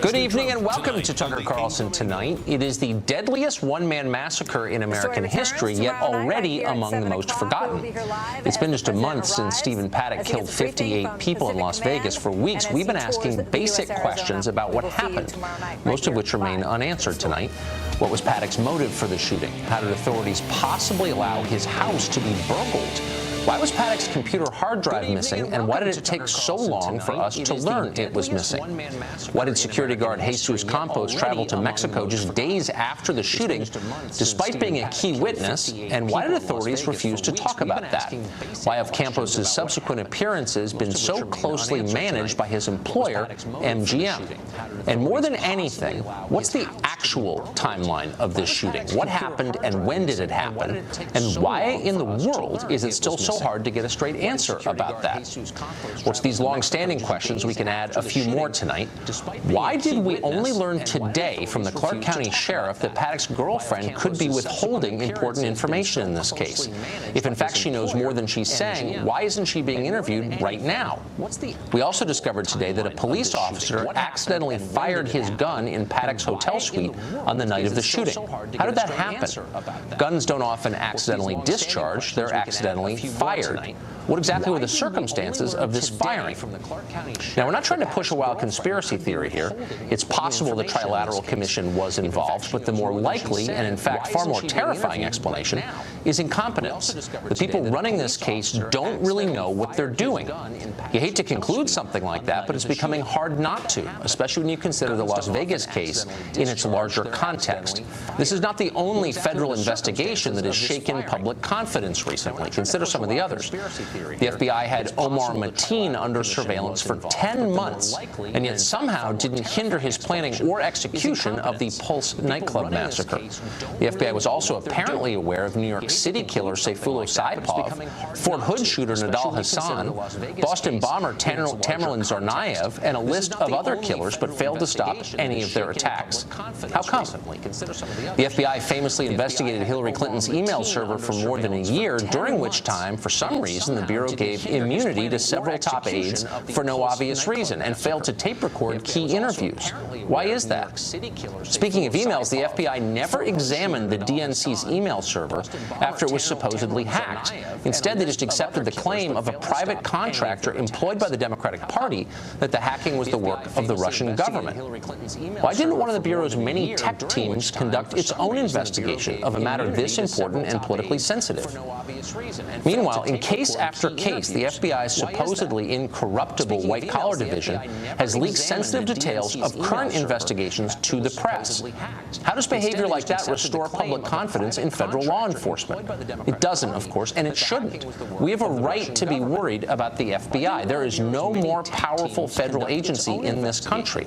Good evening and welcome to Tucker Carlson Tonight. It is the deadliest one-man massacre in American history, yet already among the most forgotten. It's been just a month since Stephen Paddock killed 58 people in Las Vegas. For weeks, we've been asking basic questions about what happened, most of which remain unanswered tonight. What was Paddock's motive for the shooting? How did authorities possibly allow his house to be burgled? Why was Paddock's computer hard drive missing, and why did it take so long for us to learn it was missing? Why did security guard Jesus Campos travel to Mexico just days after the shooting, despite being a key witness, and why did authorities refuse to talk about that? Why have Campos' subsequent appearances been so closely managed by his employer, MGM? And more than anything, what's the actual timeline of this shooting? What happened and when did it happen? And why in the world is it still so hard to get a straight answer about that? Well, to these long-standing questions, we can add a few more tonight. Why did we only learn today from the Clark County Sheriff that Paddock's girlfriend could be withholding important information in this case? If in fact she knows more than she's saying, why isn't she being interviewed right now? We also discovered today that a police officer accidentally fired his gun in Paddock's hotel suite on the night of the shooting. How did that happen? Guns don't often accidentally discharge, they're accidentally fired. What exactly were the circumstances of this firing? Now, we're not trying to push a wild conspiracy theory here. It's possible the Trilateral Commission was involved, but the more likely and, in fact, far more terrifying explanation is incompetence. The people running this case don't really know what they're doing. You hate to conclude something like that, but it's becoming hard not to, especially when you consider the Las Vegas case in its larger context. This is not the only federal investigation that has shaken public confidence recently. Consider some of the others. The FBI had Omar Mateen under surveillance for 10 months, and yet somehow didn't hinder his planning or execution of the Pulse nightclub massacre. The FBI was also apparently aware of New York City killer Sayfullo Saipov, Fort Hood shooter Nidal Hassan, Boston bomber Tamerlan Tsarnaev, and a list of other killers, but failed to stop any of their attacks. How come? The FBI famously investigated Hillary Clinton's email server for more than a year, during which time, for some reason, the Bureau gave immunity to several top aides for no obvious reason and failed to tape record key interviews. Why is that? Speaking of emails, the FBI never examined the DNC's email server after it was supposedly hacked. Instead, they just accepted the claim of a private contractor employed by the Democratic Party that the hacking was the work of the Russian government. Why didn't one of the Bureau's many tech teams conduct its own investigation of a matter this important and politically sensitive? Meanwhile, in case after case, the FBI's supposedly incorruptible white-collar division has leaked sensitive details of current investigations to the press. How does behavior like that restore public confidence in federal law enforcement? It doesn't, of course, and it shouldn't. We have a right to be worried about the FBI. There is no more powerful federal agency in this country.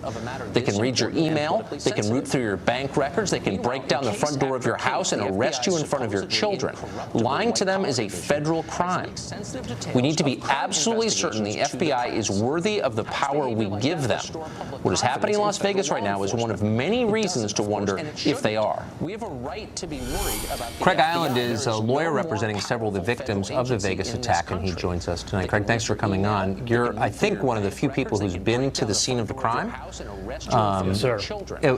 They can read your email, they can root through your bank records, they can break down the front door of your house and arrest you in front of your children. Lying to them is a federal crime. We need to be absolutely certain the FBI is worthy of the power we give them. What is happening in Las Vegas right now is one of many reasons to wonder if they are. We have a right to be worried about the Craig Island is a lawyer representing several of the victims of the Vegas attack, and he joins us tonight. Craig, thanks for coming on. You're, I think, one of the few people who's been to the scene of the crime. Yes, sir.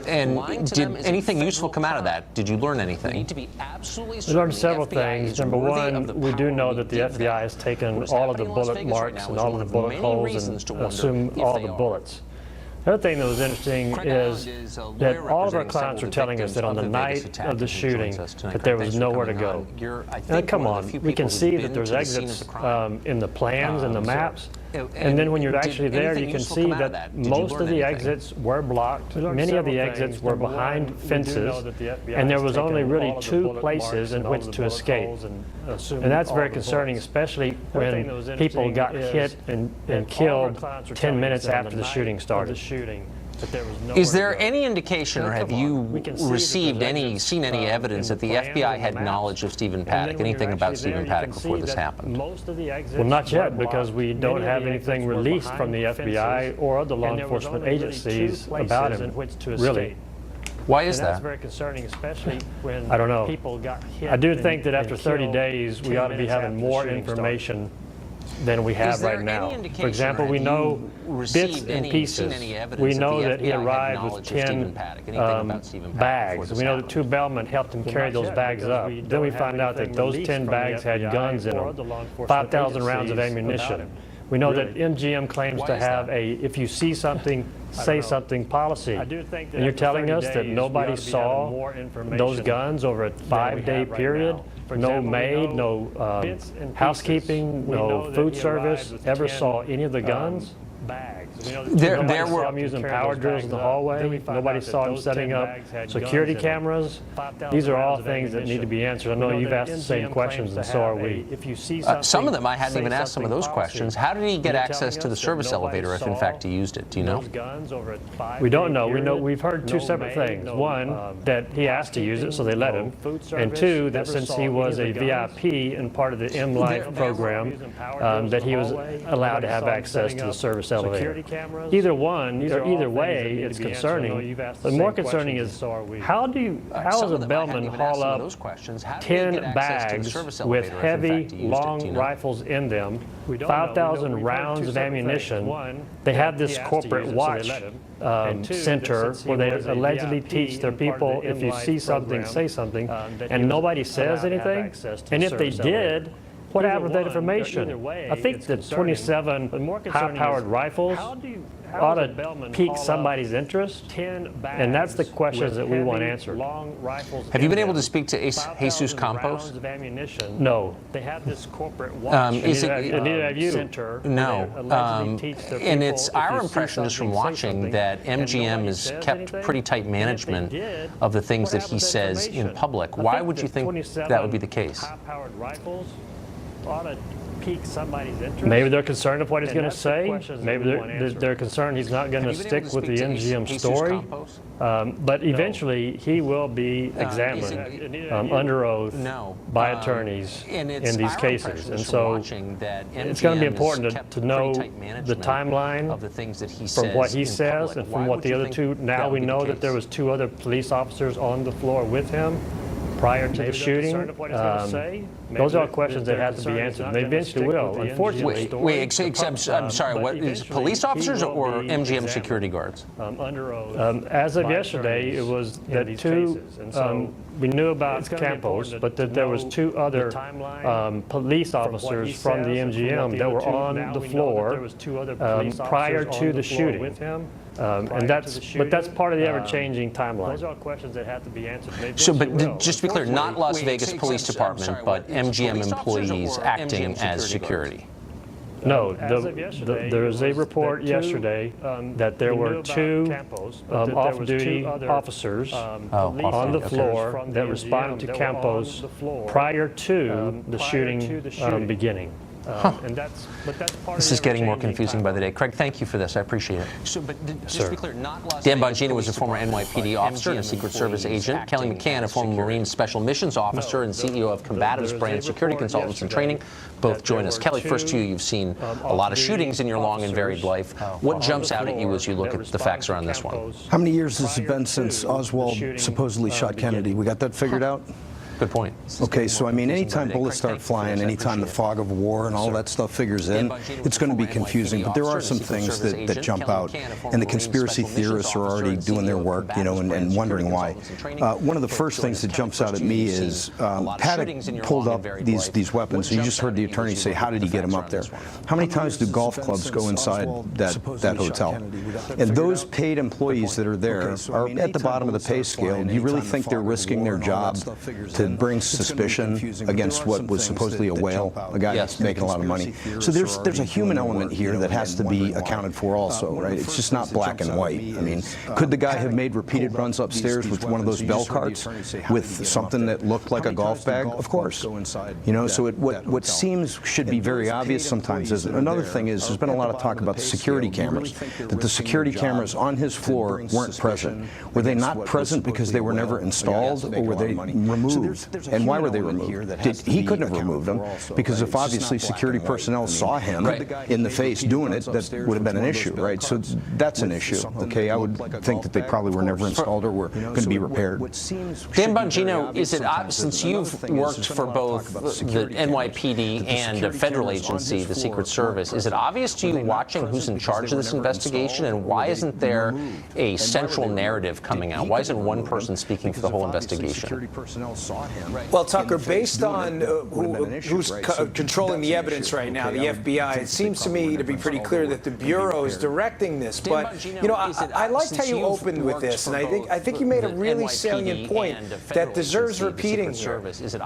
And did anything useful come out of that? Did you learn anything? We learned several things. Number one, we do know that the FBI has taken all of the bullet marks and all of the bullet holes and assumed all the bullets. The other thing that was interesting is that all of our clients are telling us that on the night of the shooting that there was nowhere to go. Now, come on, we can see that there's exits in the plans and the maps. And then when you're actually there, you can see that most of the exits were blocked. Many of the exits were behind fences, and there was only really two places in which to escape. And that's very concerning, especially when people got hit and killed 10 minutes after the shooting started. Is there any indication, or have you received seen any evidence that the FBI had knowledge of Stephen Paddock, anything about Stephen Paddock before this happened? Well, not yet, because we don't have anything released from the FBI or other law enforcement agencies about him, really. Why is that? That's very concerning, especially when I don't know. People got hit. I do think that after 30 days, we ought to be having more information than we have right now. For example, we know bits and pieces. We know that he arrived with 10 bags. We know that 2 bellmen helped him carry those bags up. Then we find out that those 10 bags had guns in them, 5,000 rounds of ammunition. We know that MGM claims to have a "if you see something, say something" policy. And you're telling us that nobody saw those guns over a 5-day period? No maid, no housekeeping, no food service ever saw any of the guns? Nobody saw him using power drills in the hallway. Nobody saw him setting up security cameras. These are all things that need to be answered. I know you've asked the same questions, and so are we. Some of them, I hadn't even asked some of those questions. How did he get access to the service elevator if, in fact, he used it? Do you know? We don't know. We've heard 2 separate things. One, that he asked to use it, so they let him. And 2, that since he was a VIP and part of the M-Life program, that he was allowed to have access to the service elevator. Either one, either way, it's concerning. But more concerning is how does a bellman haul up 10 bags with heavy, long rifles in them, 5,000 rounds of ammunition? They have this corporate watch center where they allegedly teach their people, if you see something, say something, and nobody says anything. And if they did, what happened with that information? I think the 27 high-powered rifles ought to pique somebody's interest, and that's the questions that we want answered. Have you been able to speak to Jesus Campos? No. They have this corporate watch. Neither have you. No. And it's our impression just from watching that MGM has kept pretty tight management of the things that he says in public. Why would you think that would be the case? Ought to pique somebody's interest. Maybe they're concerned of what he's going to say. Maybe they're concerned he's not going to stick with the MGM story. But eventually, he will be examined under oath by attorneys in these cases. And so it's going to be important to know the timeline of the things that he from what he says and from what the other 2. Now we know that there was 2 other police officers on the floor with him prior to the shooting. Those are questions that have to be answered, and they eventually will. Unfortunately, I'm sorry. What is police officers or MGM security guards? As of yesterday, it was that 2. We knew about Campos, but that there was 2 other police officers from the MGM that were on the floor prior to the shooting. And that's part of the ever-changing timeline. Those are questions that have to be answered. So, but just to be clear, not Las Vegas Police Department, but MGM employees acting as security. No, there was a report yesterday that there were 2 off-duty officers on the floor that responded to Campos prior to the shooting beginning. This is getting more confusing by the day. Craig, thank you for this. I appreciate it. So, but just to be clear, Dan Bongino was a former NYPD officer and a Secret Service agent. Kelly McCann, a former Marine Special Missions officer and CEO of Combatives Brand Security Consultants and Training, both join us. Kelly, first to you. You've seen a lot of shootings in your long and varied life. What jumps out at you as you look at the facts around this one? How many years has it been since Oswald supposedly shot Kennedy? We got that figured out? Good point. Okay, so I mean, anytime bullets start flying, anytime the fog of war and all that stuff figures in, it's going to be confusing. But there are some things that jump out, and the conspiracy theorists are already doing their work, you know, and wondering why. One of the first things that jumps out at me is Paddock pulled up these weapons. You just heard the attorney say, how did he get them up there? How many times do golf clubs go inside that hotel? And those paid employees that are there are at the bottom of the pay scale. Do you really think they're risking their job to bring suspicion against what was supposedly a whale, a guy that's making a lot of money? So there's a human element here that has to be accounted for also, right? It's just not black and white. I mean, could the guy have made repeated runs upstairs with one of those bell carts with something that looked like a golf bag? Of course. You know, so what seems should be very obvious sometimes is another thing is there's been a lot of talk about the security cameras, that the security cameras on his floor weren't present. Were they not present because they were never installed, or were they removed? removed. And why were they removed? He couldn't have removed them, because if obviously security personnel saw him in the face doing it, that would have been an issue, right? So that's an issue, okay? I would think that they probably were never installed or were going to be repaired. Dan Bongino, is it, since you've worked for both the NYPD and a federal agency, the Secret Service, is it obvious to you watching who's in charge of this investigation, and why isn't there a central narrative coming out? Why isn't one person speaking for the whole investigation? Well, Tucker, based on who's controlling the evidence right now, the FBI, it seems to me to be pretty clear that the Bureau is directing this. But, you know, I liked how you opened with this, and I think you made a really salient point that deserves repeating here.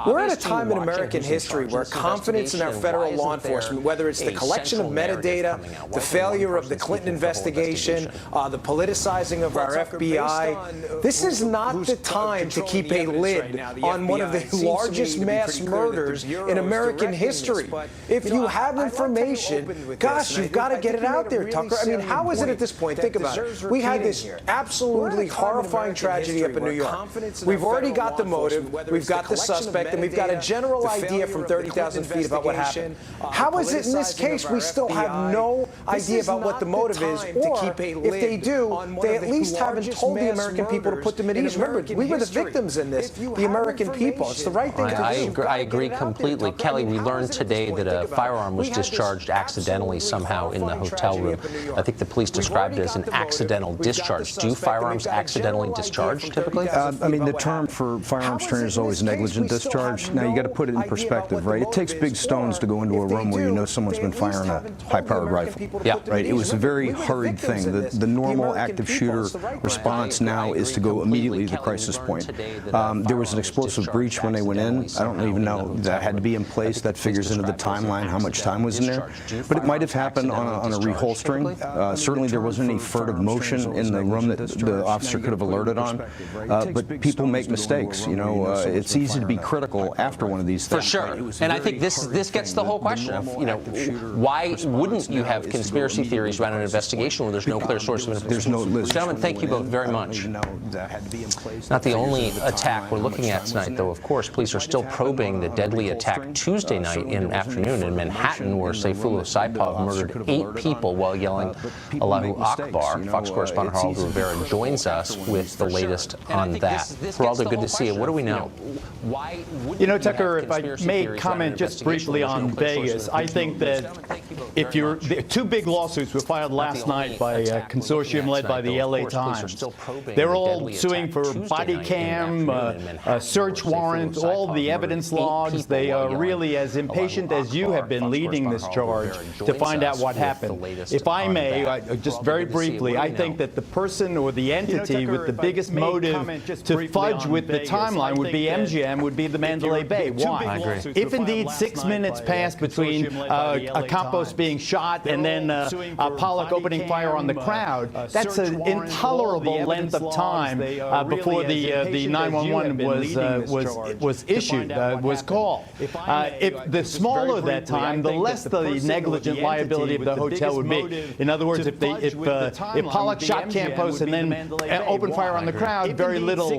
We're at a time in American history where confidence in our federal law enforcement, whether it's the collection of metadata, the failure of the Clinton investigation, the politicizing of our FBI, this is not the time to keep a lid on one of the largest mass murders in American history. If you have information, gosh, you've got to get it out there, Tucker. I mean, how is it at this point? Think about it. We had this absolutely horrifying tragedy up in New York. We've already got the motive, we've got the suspect, and we've got a general idea from 30,000 feet about what happened. How is it in this case we still have no idea about what the motive is, or if they do, they at least haven't told the American people to put them at ease? Remember, we were the victims in this, the American people. It's the right thing to do. I agree completely. Kelly, we learned today that a firearm was discharged accidentally somehow in the hotel room. I think the police described it as an accidental discharge. Do firearms accidentally discharge typically? I mean, the term for firearms trainer is always negligent discharge. Now, you got to put it in perspective, right? It takes big stones to go into a room where you know someone's been firing a high-powered rifle. Yeah. Right? It was a very hurried thing. The normal active shooter response now is to go immediately to the crisis point. There was an explosive breach when they went in. I don't even know that had to be in place. That figures into the timeline, how much time was in there. But it might have happened on a reholstering. Certainly there wasn't any furtive motion in the room that the officer could have alerted on. But people make mistakes. You know, it's easy to be critical after one of these things. For sure. And I think this gets the whole question of, you know, why wouldn't you have conspiracy theories around an investigation where there's no clear source of information? There's no list. Gentlemen, thank you both very much. Not the only attack we're looking at tonight, though. Of course, police are still probing the deadly attack Tuesday night in afternoon in Manhattan, where Sayfullah Saipov murdered 8 people while yelling Allahu Akbar. Fox correspondent Geraldo Rivera joins us with the latest on that. Geraldo, good to see you. What do we know? You know, Tucker, if I may comment just briefly on Vegas, I think that if you're – 2 big lawsuits were filed last night by a consortium led by the LA Times. They're all suing for body cam, search warrant, all the evidence logs. They are really as impatient as you have been leading this charge to find out what happened. If I may, just very briefly, I think that the person or the entity with the biggest motive to fudge with the timeline would be MGM, would be the Mandalay Bay. Why? If indeed 6 minutes passed between Campos being shot and then Pollock opening fire on the crowd, that's an intolerable length of time before the 911 was issued, was called. If the smaller that time, the less the negligent liability of the hotel would be. In other words, if Pollock shot Campos and then opened fire on the crowd, very little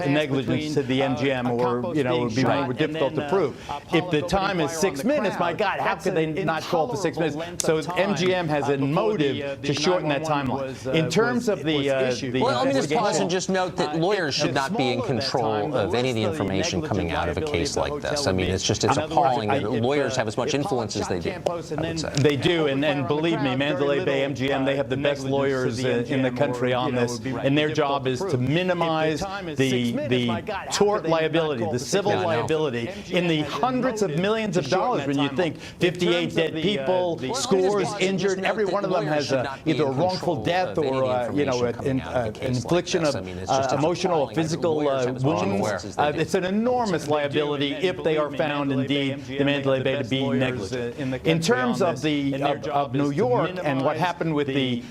negligence to the MGM, or it would be more difficult to prove. If the time is 6 minutes, my God, how could they not call for 6 minutes? So MGM has a motive to shorten that timeline. In terms of the well, let me just pause and just note that lawyers should not be in control of any of the information coming out of a case like this. I mean, it's appalling that lawyers have as much influence as they do. They do, and believe me, Mandalay Bay, MGM, they have the best lawyers in the country on this, and their job is to minimize the tort liability, the civil liability, in the hundreds of millions of dollars. When you think 58 dead people, scores injured, every one of them has either a wrongful death or an infliction of emotional or physical wounds. It's an enormous liability if they are found indeed the Mandalay Bay to be negligent. In terms of New York and what happened with the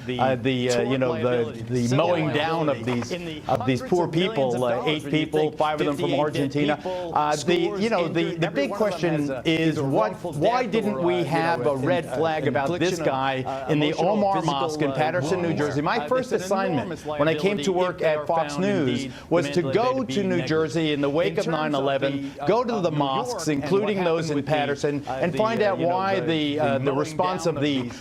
mowing down of these poor people, 8 people, 5 of them from Argentina. The big question is why didn't we have a red flag about this guy in the Omar Mosque in Patterson, New Jersey. My first assignment when I came to work at Fox News was to go to New Jersey in the wake of 9/11, go to the mosques, including those in Patterson, and find out why the response of the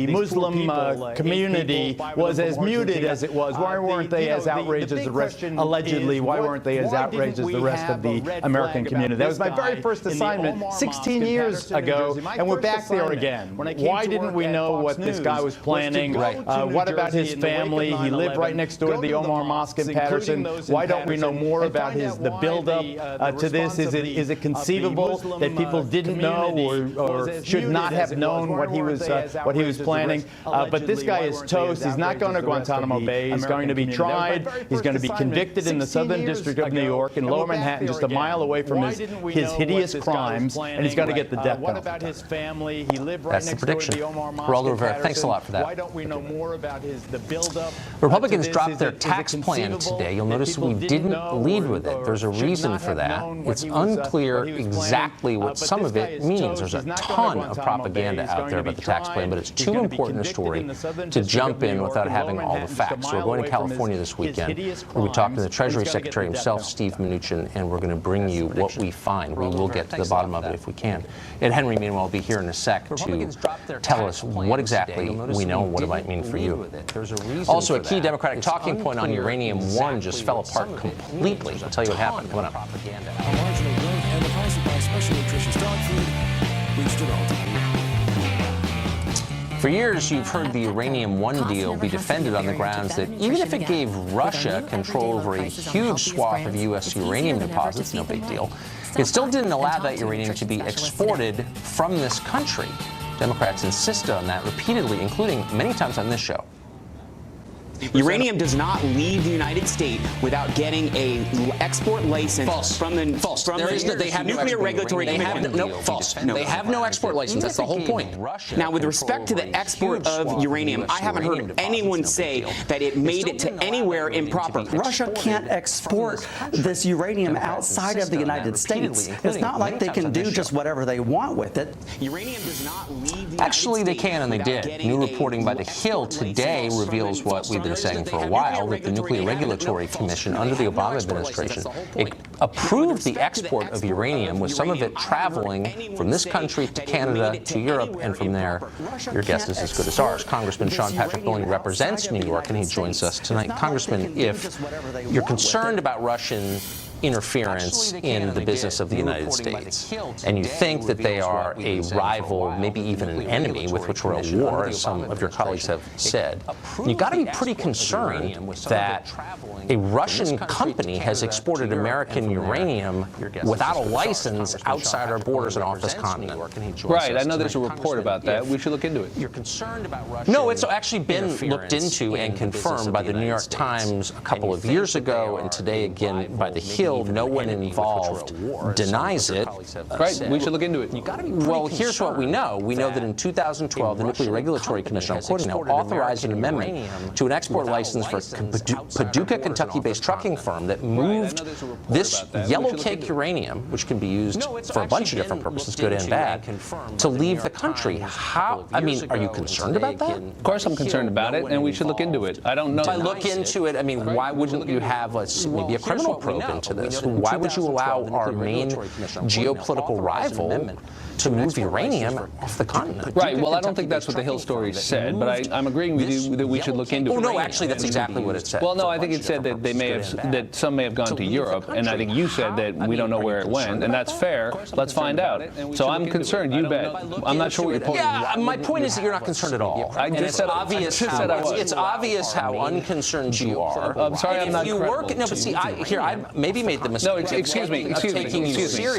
Muslim community was as muted as it was. Why weren't they as outraged as the rest? Allegedly, why weren't they as outraged as the rest of the American community? That was my very first assignment 16 years ago, and we're back there again. Why didn't we know what this guy was planning? What about his family? He lived right next door to the Omar Mosque in Patterson. Why don't we know more about the build-up to this? Is it conceivable that people didn't know or should not have known what he was planning? But this guy is toast. He's not going to Guantanamo Bay. He's going to be tried. He's going to be convicted in the Southern District of New York in Lower Manhattan, just a mile away from his hideous crimes, and he's got to get the death penalty. What about his family? He lived right next door to the Omar Mosque. Geraldo Rivera, thanks a lot for that. Why don't we know more about the build-up? Republicans dropped their tax plan today. You'll notice we didn't lead with it. There's a reason for that. It's unclear exactly what some of it means. There's a ton of propaganda out there about the tax plan, but it's too important a story to jump in without having all the facts. So we're going to California this weekend. We'll be talking to the Treasury Secretary himself, Steve Mnuchin, and we're going to bring you what we find. We will get to the bottom of it if we can. Ed Henry, meanwhile, will be here in a sec to tell us what exactly we know and what it might mean for you. Also, a key Democratic talking point on Uranium One just fell apart completely. I'll tell you what happened. Coming up. Marginal growth and the price of buy special nutritious dog food reached an all-time. For years, you've heard the Uranium One deal be defended on the grounds that even if it gave Russia control over a huge swath of U.S. uranium deposits, no big deal, it still didn't allow that uranium to be exported from this country. Democrats insist on that repeatedly, including many times on this show. Uranium does not leave the United States without getting a export license from the They have Nuclear Regulatory Commission. False. They have no export license. That's the whole point. Now, with respect to the export of uranium, I haven't heard anyone say that it made it to anywhere improper. Russia can't export this uranium outside of the United States. It's not like they can do just whatever they want with it. Uranium does not leave the Actually, they can, and they did. New reporting by The Hill today reveals what we've been saying for a while, that the Nuclear Regulatory Commission under the Obama administration approved the export of uranium, with some of it traveling from this country to Canada to Europe, and from there, your guess is as good as ours. Congressman Sean Patrick Maloney represents New York, and he joins us tonight. Congressman, if you're concerned about Russian interference in the business of the United States, and you think that they are a rival, maybe even an enemy with which we're at war, as some of your colleagues have said, you've got to be pretty concerned that a Russian company has exported American uranium without a license outside our borders and off this continent. Right, I know there's a report about that. We should look into it. You're concerned about Russian No, it's actually been looked into and confirmed by the New York Times a couple of years ago, and today again by The Hill. No one involved denies it. Right, we should look into it. Well, here's what we know. We know that in 2012, the Nuclear Regulatory Commission, I'm quoting now, authorized an amendment to an export license for Paducah, Kentucky-based trucking firm that moved this yellow cake uranium, which can be used for a bunch of different purposes, good and bad, to leave the country. How? I mean, are you concerned about that? Of course I'm concerned about it, and we should look into it. I don't know. By look into it, I mean, why wouldn't you have maybe a criminal probe into this? Why would you allow our main geopolitical rival to move uranium off the continent? Right. Well, I don't think that's what the Hill story said, but I'm agreeing with you that we should look into it. Oh no, actually, that's exactly what it said. Well, no, I think it said that that some may have gone to Europe, and I think you said that we don't know where it went, and that's fair. Let's find out. So I'm concerned. You bet. I'm not sure what your point is. Yeah, my point is that you're not concerned at all. It's obvious how unconcerned you are. I'm sorry, I'm not. If you work, no, but see, I maybe made the mistake. No, excuse me.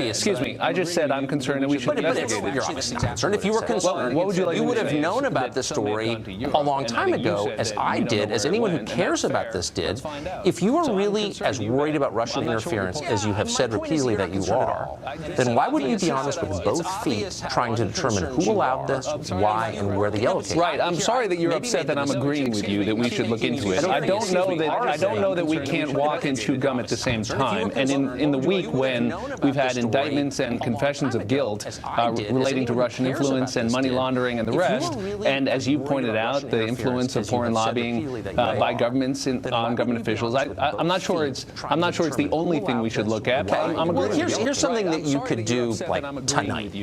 Excuse me. I just said I'm concerned, and we should investigate it. You're obviously not concerned. If you were concerned, what would you like you would have to say? known about this story a long time ago, as I did, as anyone who cares about this did. If you were really as worried about Russian interference as you have said repeatedly that you are, then why wouldn't you be honest with both feet, trying to determine who allowed this, why, and where the yellow came? Right. I'm sorry that you're upset that I'm agreeing with you that we should look into it. I don't know that we can't walk and chew gum at the same time. And in the week when we've had indictments and confessions of guilt relating to Russian influence and money laundering and the rest. And as you pointed out, the influence of foreign lobbying by governments on government officials. I'm not sure it's the only thing we should look at. Well, here's something that you could do like tonight,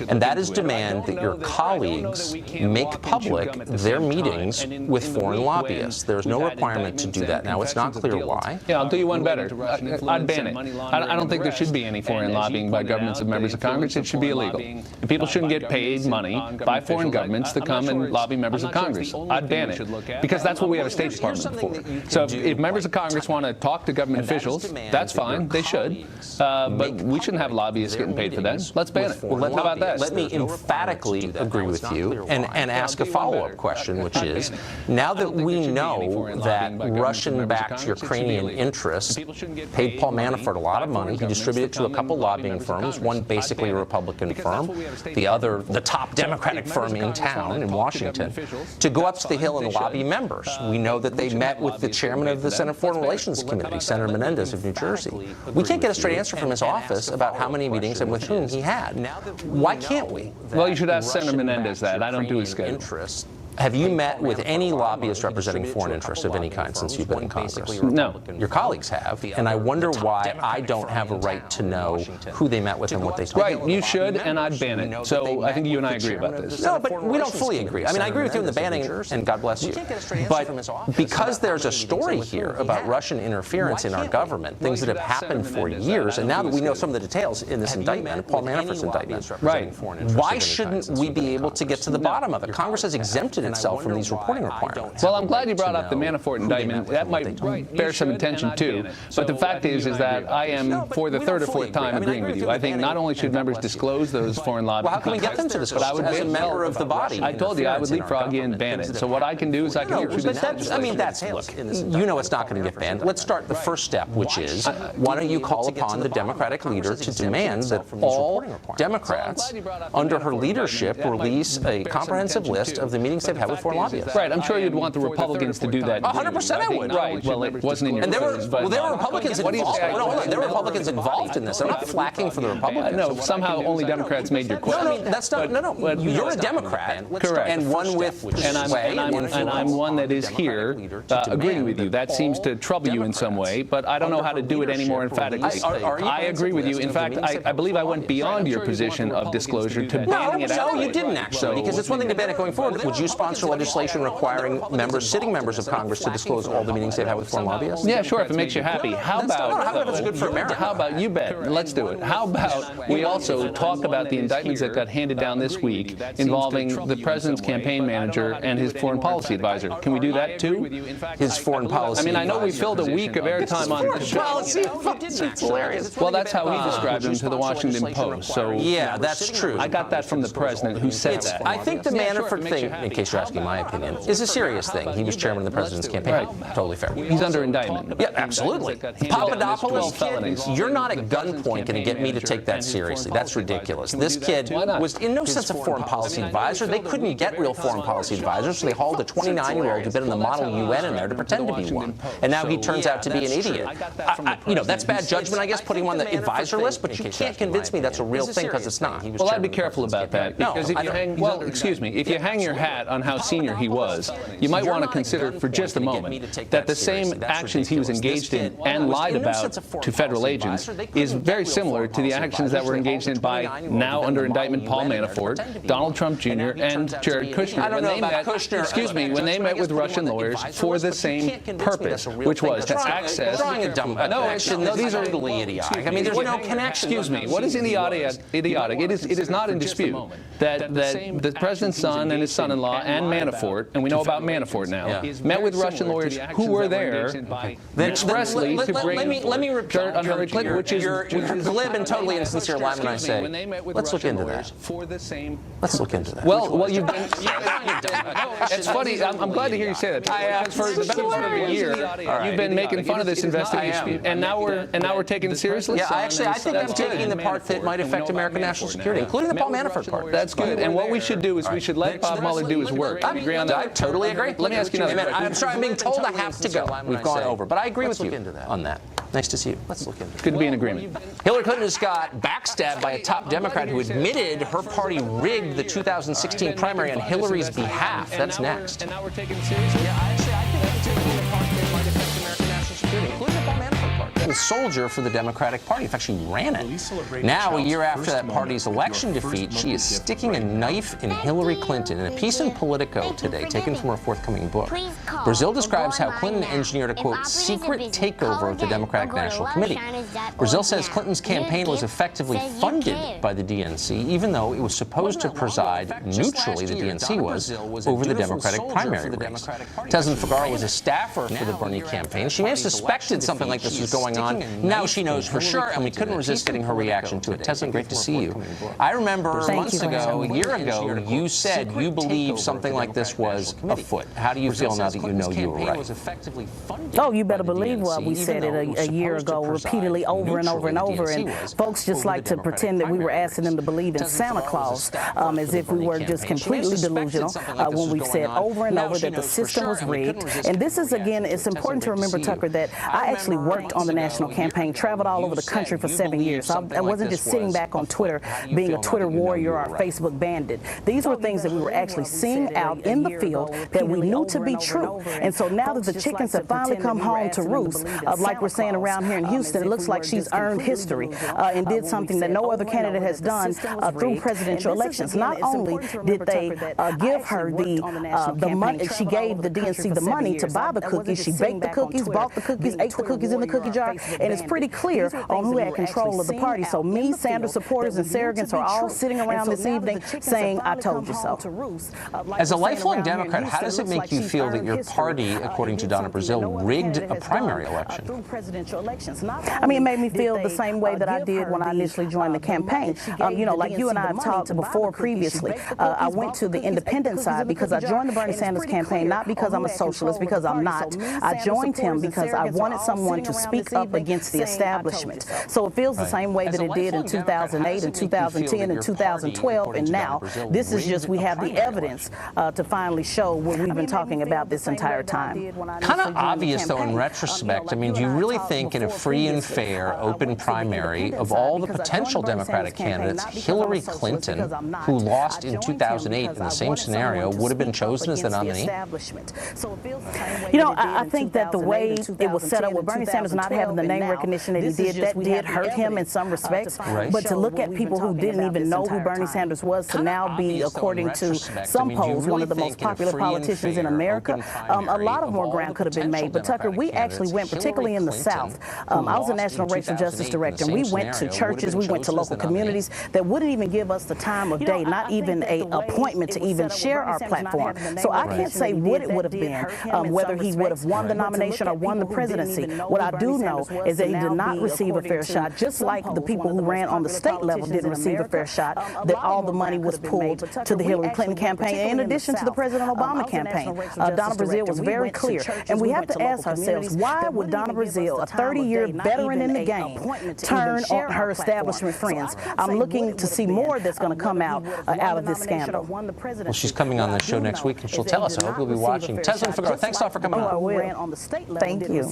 and that is demand that your colleagues make public their meetings with foreign lobbyists. There's no requirement to do that now. It's not clear why. Yeah, I'll do you one better. I'd ban it. I don't think there should be any foreign lobbying by governments of members of Congress. It should be illegal. And people shouldn't get paid money by foreign governments to come and lobby members of Congress. I'd ban it, because that's what we have a State Department for. So if members of Congress want to talk to government officials, that's fine. They should. But we shouldn't have lobbyists getting paid for that. Let's ban it. How about that? Let me emphatically agree with you and ask a follow-up question, which is, now that we know that Russian-backed Ukrainian interests paid Paul Manafort a lot of money, he distributed it to a couple lobbying firms, one basically a Republican firm, the other the top Democratic firm in town in Washington, to go up to the Hill and lobby members. We know that they met with the chairman of the Senate Foreign Relations Committee, Senator Menendez of New Jersey. We can't get a straight answer from his office about how many meetings and with whom he had. Why can't we? Well, you should ask Senator Menendez that. I don't do his schedule. Have you met with any lobbyists representing foreign interests of any kind since you've been in Congress? No. Your colleagues have, and I wonder why I don't have a right to know who they met with and what they talked about. Right, you should, and I'd ban it. So I think you and I agree about this. No, but we don't fully agree. I mean, I agree with you in the banning, and God bless you. But because there's a story here about Russian interference in our government, things that have happened for years, and now that we know some of the details in this indictment, Paul Manafort's indictment, right? Why shouldn't we be able to get to the bottom of it? Congress has exempted itself from these reporting requirements. Well, I'm glad you brought up the Manafort indictment. That might bear some attention too. But the fact is that I am, for the third or fourth time, agreeing with you. I think not only should members disclose those foreign lobbying, well, how can we get them to disclose? But I would as a member of the body. I told you I would leapfrog you and ban it. So what I can do is I can introduce. I mean, that's look. You know it's not going to get banned. Let's start the first step, which is why don't you call upon the Democratic leader to demand that all Democrats under her leadership release a comprehensive list of the meetings they've had with foreign lobbyists. Right. I'm sure you'd want the Republicans to do that. 100% I would. Right. Well, it wasn't in your. And there were Republicans involved. There were Republicans involved in this. I'm not flacking for the Republicans. No, somehow only Democrats made your question. No, that's not. No. You're a Democrat, correct, and one with sway and I'm one that is here agreeing with you. That seems to trouble you in some way, but I don't know how to do it any more emphatically. I agree with you. In fact, I believe I went beyond your position of disclosure to banning it out. No, you didn't actually, because it's one thing to ban it going forward. Would you sponsor legislation requiring sitting members of Congress to disclose all the meetings they've had with foreign lobbyists? Yeah, sure, if it makes you happy. How about it's good for America? How about you bet? Let's do it. How about we also talk about the indictments that got handed down this week involving the president's campaign manager and his foreign policy advisor? Can we do that too? His foreign policy. I mean, I know we filled a week of airtime on the show. Policy. That's hilarious. Well, that's how he described him to the Washington Post. So yeah, that's true. I got that from the president, who said that. I think the Manafort thing, in case you're asking my opinion, is a serious thing. He was chairman of the president's campaign. Right. Totally fair. He's under indictment. Yeah, absolutely. Papadopoulos kid, you're not at gunpoint going to get me to take that seriously. That's ridiculous. This kid was in no sense a foreign policy advisor. They couldn't get real foreign policy advisors, so they hauled a 29-year-old who'd been in the model UN in there to pretend to be one. And now he turns out to be an idiot. That's bad judgment, I guess, putting him on the advisor list, but you can't convince me that's a real thing, because it's not. Well, I'd be careful about that, because if you hang, if you hang your hat on how senior he was, you might want to consider for just a moment that the same actions he was engaged in and lied about to federal agents is very similar to the actions that were engaged in by now under indictment Paul Manafort, Donald Trump Jr., and Jared Kushner. When they met with Russian lawyers for the same purpose, which was to access. No, these are legally idiotic. I mean, there's no connection. Excuse me. What is idiotic? It is not in dispute that the president's son and his son-in-law and Manafort, and we know about Manafort now, met with Russian lawyers who were there expressly to bring. Let me repeat, which is you're glib and totally insincere lie when I say, let's look into that. Let's look into that. Well, you've been. It's funny. I'm glad to hear you say that. Because for the better part of a year, you've been making fun of this investigation, and now we're taking it seriously. Yeah, I think I'm taking the part that might affect American national security, including the Paul Manafort part. That's good. And what we should do is we should let Bob Mueller do his work. I agree on that. I totally agree. Let me ask you another question. I'm sorry, I'm being told I have to go. We've gone over, but I agree with you on that. Nice to see you. Let's look into it. Good to be in agreement. Hillary Clinton just got backstabbed by a top Democrat who admitted her party rigged the 2016 primary on Hillary's behalf. That's next. And now we're taking it seriously? Yeah, I think that's taking a part that might affect American national security, including the Paul Manafort part. A soldier for the Democratic Party. In fact, she ran it. Now, a year after that party's election defeat, she is sticking a knife in Hillary Clinton. In a piece in Politico today, taken from her forthcoming book, Brazil describes how Clinton engineered a, quote, secret takeover of the Democratic National Committee. Brazil says Clinton's campaign was effectively funded by the DNC, even though it was supposed to preside neutrally, the DNC was, over the Democratic primary race. Tezin Figueroa was a staffer for the Bernie campaign. She may have suspected something like this was going on. Now she knows for sure, and we couldn't resist getting her reaction to it. Tezin, great to see you. I remember months ago, a year ago, you said you believed something like this was afoot. How do you feel now that you know you were right? Oh, you better believe what we said it a year ago, repeatedly over and over and over. And folks just like to pretend that we were asking them to believe in Santa Claus, as if we were just completely delusional when we've said over and over that the system was rigged. And this is, again, it's important to remember, Tucker, that I actually worked on the national campaign, traveled all over the country for 7 years. So I wasn't just sitting back on Twitter being a Twitter warrior or a Facebook bandit. These were things that we were actually seeing out in the field that we knew to be true. And so now that the chickens have finally come home to roost, like we're saying around here in Houston, it looks like she's earned history and did something that no other candidate has done through presidential elections. Not only did they give her the money, she gave the DNC the money to buy the cookies, she baked the cookies, bought the cookies, ate the cookies in the cookie jar, and it's pretty clear on who had control of the party. So me, Sanders supporters, and surrogates are all sitting around this evening saying, I told you so. As a lifelong Democrat, how does it make you feel that your party, according to Donna Brazil, rigged a primary election? I mean, it made me feel the same way that I did when I initially joined the campaign. You know, like you and I have talked before previously, I went to the independent side because I joined the Bernie Sanders campaign, not because I'm a socialist, because I'm not. I joined him because I wanted someone to speak up against the establishment. So it feels the same way that it did in 2008 and 2010 and 2012, and now this is just, we have the evidence to finally show what we've been talking about this entire time. Kind of obvious, though, in retrospect. I mean, do you really think in a free and fair, open primary, of all the potential Democratic candidates, Hillary Clinton, who lost in 2008 in the same scenario, would have been chosen as the nominee? You know, I think that the way it was set up with Bernie Sanders not having the name recognition that he did, that did hurt him in some respects. But to look at people who didn't even know who Bernie Sanders was to now be, according to some polls, one of the most popular politicians in America, a lot of more ground could have been made. But Tucker, we actually went, particularly in the South. I was a National Racial Justice Director, and we went to churches, we went to local communities that wouldn't even give us the time of day, not even an appointment to even share our platform. So I can't say what it would have been, whether he would have won the nomination or won the presidency. What I do know is that he did not receive a fair shot, just like the people who ran on the state level didn't receive a fair shot, that all the money was pulled to the Hillary Clinton campaign, in addition to the President Obama campaign. Donna Brazil was very clear. And we have to ask ourselves, why would Donna Brazil, a 30-year veteran in the game, turn on her establishment friends? I'm looking to see more that's going to come out of this scandal. Well, she's coming on the show next week, and she'll tell us. I hope we'll be watching. Tezin Figueroa, thanks a lot for coming on. Thank you.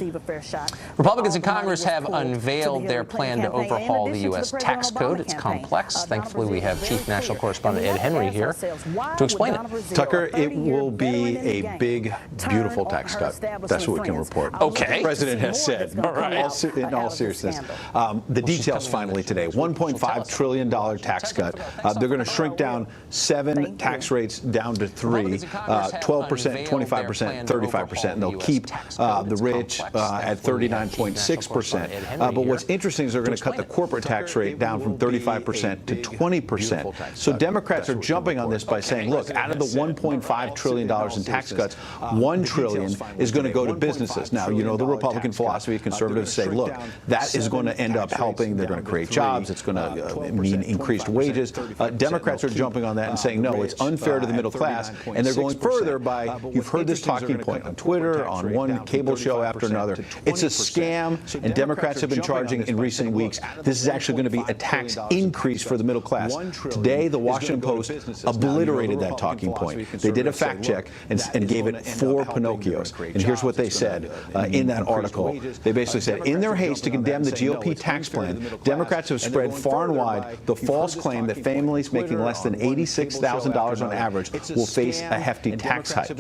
Republicans in Congress have unveiled their plan to overhaul the U.S. tax code. It's complex. Thankfully, we have Chief National Correspondent Ed Henry here to explain it. Tucker, it will be a big, beautiful tax cut. That's what we can report. Okay. The president has said, in all seriousness. The details finally today. $1.5 trillion tax cut. They're going to shrink down 7 tax rates down to 3, 12%, 25%, 35%, and they'll keep the rich at 39.6%. But what's interesting is they're going to cut the corporate tax rate down from 35% to 20%. So Democrats are jumping on this by saying, look, out of the $1.5 trillion in tax cuts, $1 trillion is going to go to businesses. Now, you know the Republican philosophy, conservatives say, look, that is going to end up helping. They're going to create jobs. It's going to mean increased wages. Democrats are jumping on that and saying, no, it's unfair to the middle class. And they're going further by, you've heard this talking point on Twitter, on one cable show after another. It's a scam. and Democrats have been charging in recent weeks this is actually going to be a tax increase for the middle class. Today, the Washington Post obliterated that talking point. They did a fact check and gave it 4 Pinocchios. And here's what they said in that article. They basically said, in their haste to condemn the GOP tax plan, Democrats have spread far and wide the false claim that families making less than $86,000 on average will face a hefty tax hike.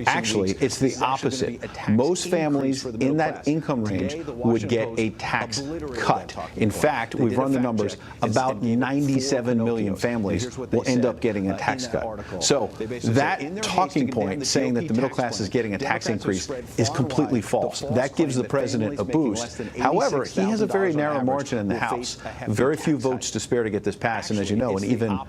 Actually, it's the opposite. Most families in that income range would get a tax cut. In fact, we've run the numbers. About 97 million families will end up getting a tax cut. So that talking point saying that the middle class is getting a tax increase is completely false. That gives the president a boost. However, he has a very narrow margin in the House. Very few votes to spare to get this passed, and as you know, and even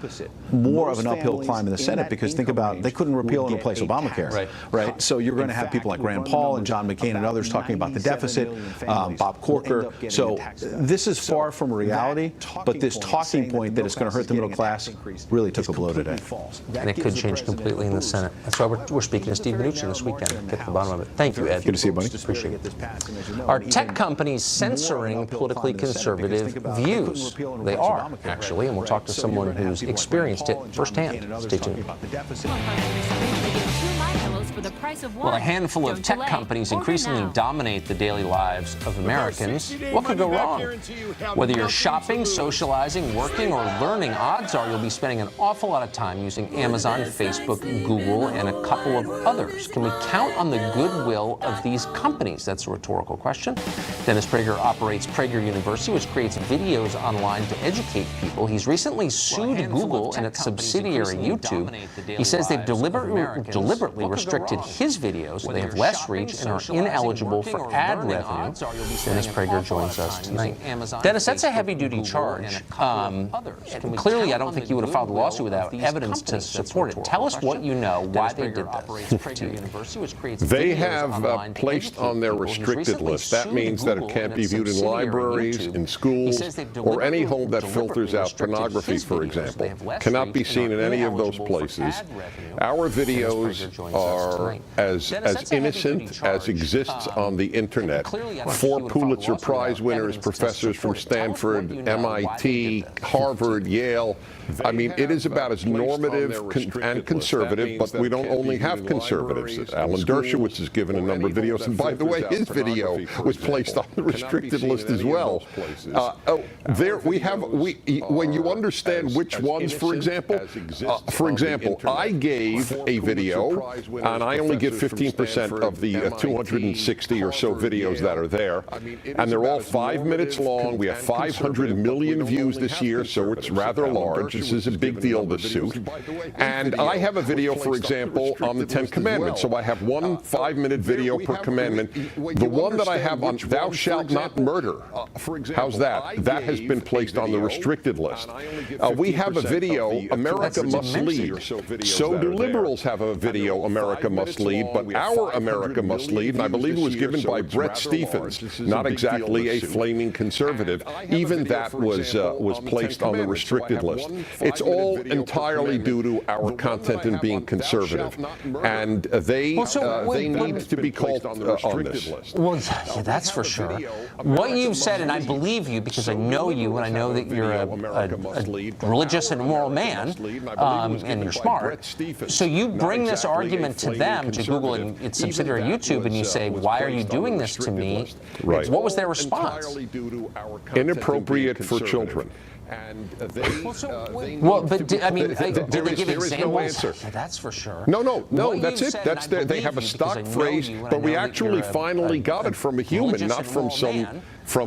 more of an uphill climb in the Senate, because think about, they couldn't repeal and replace Obamacare, right? So you're going to have people like Rand Paul and John McCain and others talking about the deficit, Bob Corker. So this is far from reality, but this talking point that it's going to hurt the middle class really took a blow today. And it could change completely in the Senate. That's why we're speaking to Steve Mnuchin this weekend. Get to the bottom of it. Thank you, Ed. Good to see you, buddy. Appreciate it. Are tech companies censoring politically conservative views? They are, actually, and we'll talk to someone who's experienced it firsthand. Stay tuned. Well, a handful of tech companies increasingly dominate the daily lives of Americans. What could go wrong? Whether you're shopping, socializing, working, or learning, odds are you'll be spending an awful lot of time using Amazon, Facebook, Google, and a couple of others. Can we count on the goodwill of these companies? That's a rhetorical question. Dennis Prager operates Prager University, which creates videos online to educate people. He's recently sued Google and its subsidiary YouTube. He says they've deliberately restricted his videos so they have less reach and are ineligible for ad revenue. Dennis Prager joins us tonight. Dennis, that's a heavy-duty charge. Clearly, I don't think you would have filed a lawsuit without evidence to support it. Tell us what you know, why they did this. They have placed on their restricted list. That means that it can't be viewed in libraries, in schools, or any home that filters out pornography, for example. Cannot be seen in any of those places. Our videos are as innocent as exists on the internet. 4 Pulitzer Prize winners, professors from Stanford, MIT, Harvard, Yale. I mean, it is about as normative and conservative, but we don't only have conservatives. Alan Dershowitz has given a number of videos, and by the way, his video was placed on the restricted list as well. When you understand which ones, for example, I gave a video, and I only give 15% of the 260 or so videos that are there, and they're all 5 minutes long. We have 500 million views this year, so it's rather large. This is a big deal, this suit. And I have a video, for example, on the 10 Commandments. So I have one 5-minute video per commandment. The one that I have on Thou shalt not murder, how's that? That has been placed on the restricted list. We have a video, America Must Lead. So do liberals have a video, America Must Lead, but our America Must Lead, and I believe it was given by Brett Stephens, not exactly a flaming conservative, even that was placed on the restricted list. It's all entirely due to our content and being conservative, and they need to be called on the restricted list. Well, yeah, that's for sure. What you've said, and I believe you because I know you, and I know that you're a religious and moral man, and you're smart. So you bring this argument to them, to Google and its subsidiary YouTube, and you say, "Why are you doing this to me?" Right. What was their response? Inappropriate for children. And did they give examples? No answer. That's for sure. No, that's it. They have a stock phrase, but we actually finally got it from a human, not from some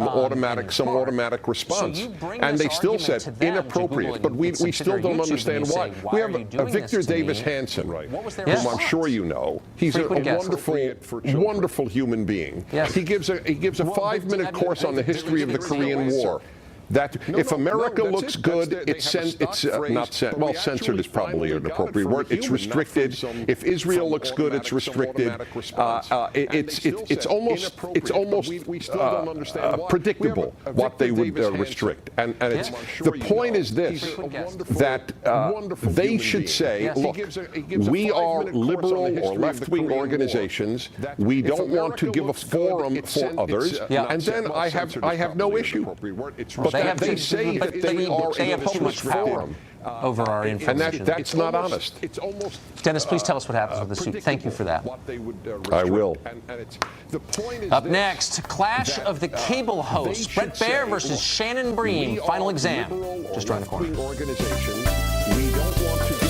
automatic response. And they still said inappropriate, but we still don't understand why. We have Victor Davis Hanson, whom I'm sure you know. He's a wonderful human being. He gives a 5-minute course on the history of the Korean War. that if America looks good, censored is probably an appropriate word. It's restricted. If Israel looks good, it's restricted. It's almost predictable what they would restrict. And the point is this, that they should say, look, we are liberal or left-wing organizations. We don't want to give a forum for others. And then I have no issue. But they say that they are a public forum over our information. And that's not honest. Dennis, please tell us what happens with the suit. Thank you for that. I will. Up next, clash of the cable hosts. Brett Baer versus Shannon Bream. Final exam. Just around the corner. We don't want to